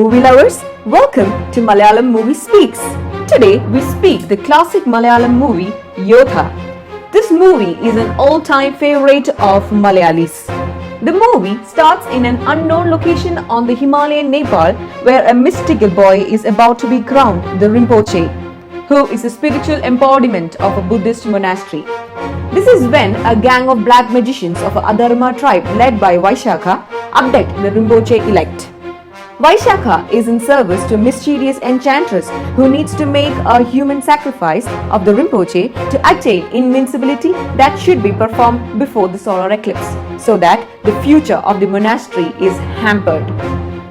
movie lovers, welcome to Malayalam Movie Speaks. Today we speak the classic Malayalam movie Yodha. This movie is an all-time favorite of Malayalis. The movie starts in an unknown location on the Himalayan Nepal where a mystical boy is about to be crowned the Rinpoche, who is a spiritual embodiment of a Buddhist monastery. This is when a gang of black magicians of a Adharma tribe led by Vaishakha abduct the Rinpoche elect. Vaishakha is in service to a mysterious enchantress who needs to make a human sacrifice of the Rinpoche to attain invincibility that should be performed before the solar eclipse, so that the future of the monastery is hampered.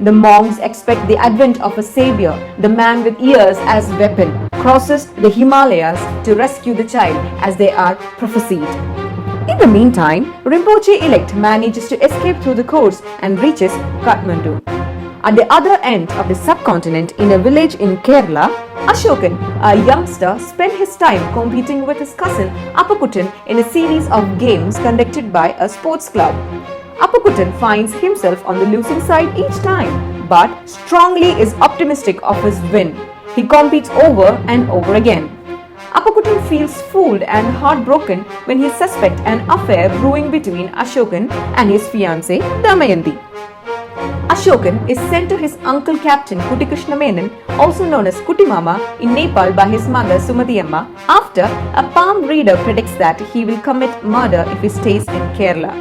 The monks expect the advent of a savior, the man with ears as weapon, crosses the Himalayas to rescue the child as they are prophesied. In the meantime, Rinpoche elect manages to escape through the course and reaches Kathmandu. At the other end of the subcontinent, in a village in Kerala, Ashokan, a youngster, spent his time competing with his cousin Appakutan in a series of games conducted by a sports club. Appakutan finds himself on the losing side each time, but strongly is optimistic of his win. He competes over and over again. Appakutan feels fooled and heartbroken when he suspects an affair brewing between Ashokan and his fiancée Damayanti. Ashokan is sent to his uncle Captain Kutikrishna Menon, also known as Kutimama, in Nepal by his mother Sumatiyamma, after a palm reader predicts that he will commit murder if he stays in Kerala.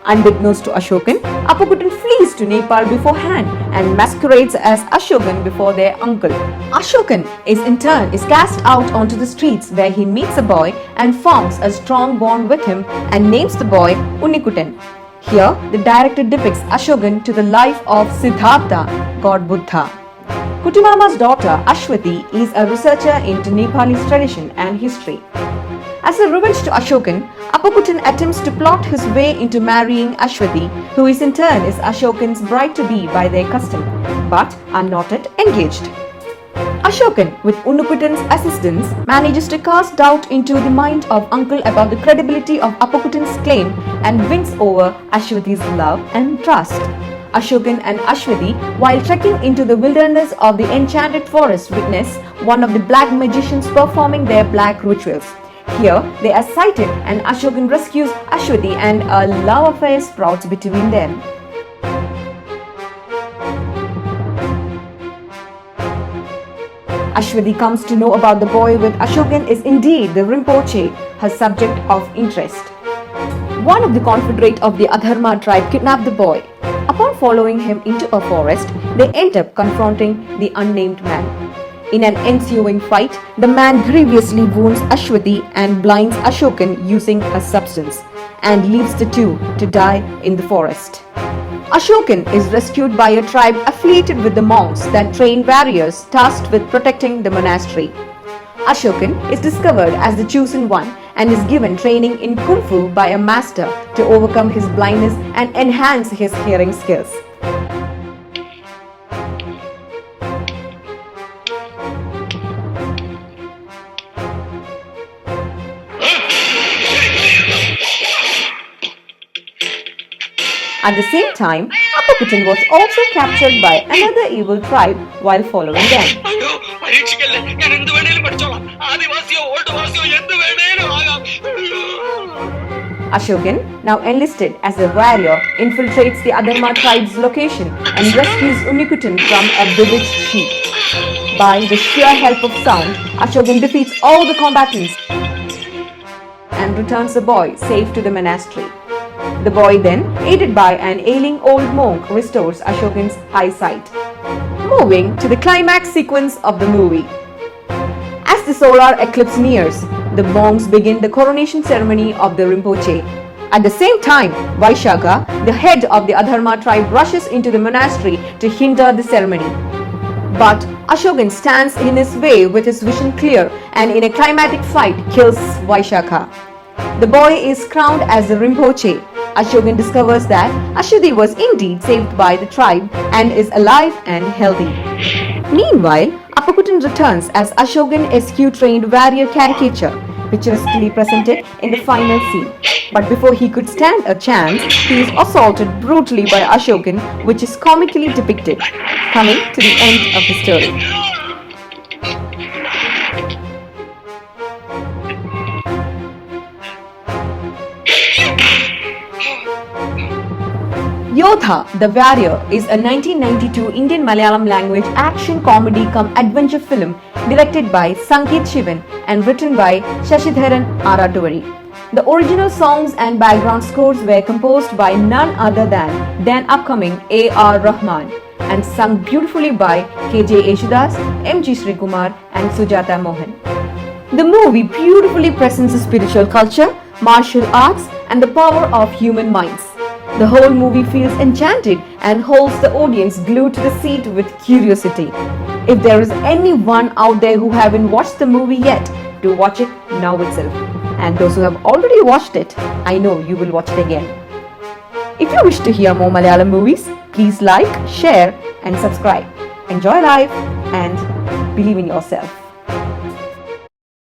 Unbeknownst to Ashokan, Appakutan flees to Nepal beforehand and masquerades as Ashokan before their uncle. Ashokan is cast out onto the streets where he meets a boy and forms a strong bond with him and names the boy Unnikutan. Here, the director depicts Ashokan to the life of Siddhartha, god Buddha. Kutimama's daughter Ashwati is a researcher into Nepalese tradition and history. As a revenge to Ashokan, Appakutan attempts to plot his way into marrying Ashwati, who is in turn is Ashokan's bride-to-be by their custom, but are not yet engaged. Ashokan, with Unnikutan's assistance, manages to cast doubt into the mind of uncle about the credibility of Appakutan's claim and wins over Ashwati's love and trust. Ashokan and Ashwati, while trekking into the wilderness of the enchanted forest, witness one of the black magicians performing their black rituals. Here, they are sighted and Ashokan rescues Ashwati and a love affair sprouts between them. Ashwati comes to know about the boy with Ashokan is indeed the Rinpoche, her subject of interest. One of the confederate of the Adharma tribe kidnapped the boy. Upon following him into a forest, they end up confronting the unnamed man. In an ensuing fight, the man grievously wounds Ashwati and blinds Ashokan using a substance and leaves the two to die in the forest. Ashokan is rescued by a tribe affiliated with the monks that train warriors tasked with protecting the monastery. Ashokan is discovered as the chosen one and is given training in Kung Fu by a master to overcome his blindness and enhance his hearing skills. At the same time, Appakutan was also captured by another evil tribe while following them. Ashokan, now enlisted as a warrior, infiltrates the Adharma tribe's location and rescues Unnikutan from a bewitched sheep. By the sheer help of sound, Ashokan defeats all the combatants and returns the boy safe to the monastery. The boy then, aided by an ailing old monk, restores Ashokan's eyesight. Moving to the climax sequence of the movie. As the solar eclipse nears, the monks begin the coronation ceremony of the Rinpoche. At the same time, Vaishakha, the head of the Adharma tribe, rushes into the monastery to hinder the ceremony. But Ashokan stands in his way with his vision clear and in a climatic fight kills Vaishakha. The boy is crowned as the Rinpoche. Ashokan discovers that Ashwati was indeed saved by the tribe and is alive and healthy. Meanwhile, Appakutan returns as Ashokan SQ trained warrior caricature. picturesquely presented in the final scene. But before he could stand a chance, he is assaulted brutally by Ashokan, which is comically depicted. Coming to the end of the story. Yodha, the Warrior is a 1992 Indian Malayalam language action comedy come adventure film directed by Sangeet Shivan and written by Shashidharan Aratuvari. The original songs and background scores were composed by none other than then upcoming A.R. Rahman and sung beautifully by K.J. Yeshudas, M.G. Srikumar and Sujata Mohan. The movie beautifully presents the spiritual culture, martial arts and the power of human minds. The whole movie feels enchanted and holds the audience glued to the seat with curiosity. If there is anyone out there who haven't watched the movie yet, do watch it now itself. And those who have already watched it, I know you will watch it again. If you wish to hear more Malayalam movies, please like, share and subscribe. Enjoy life and believe in yourself.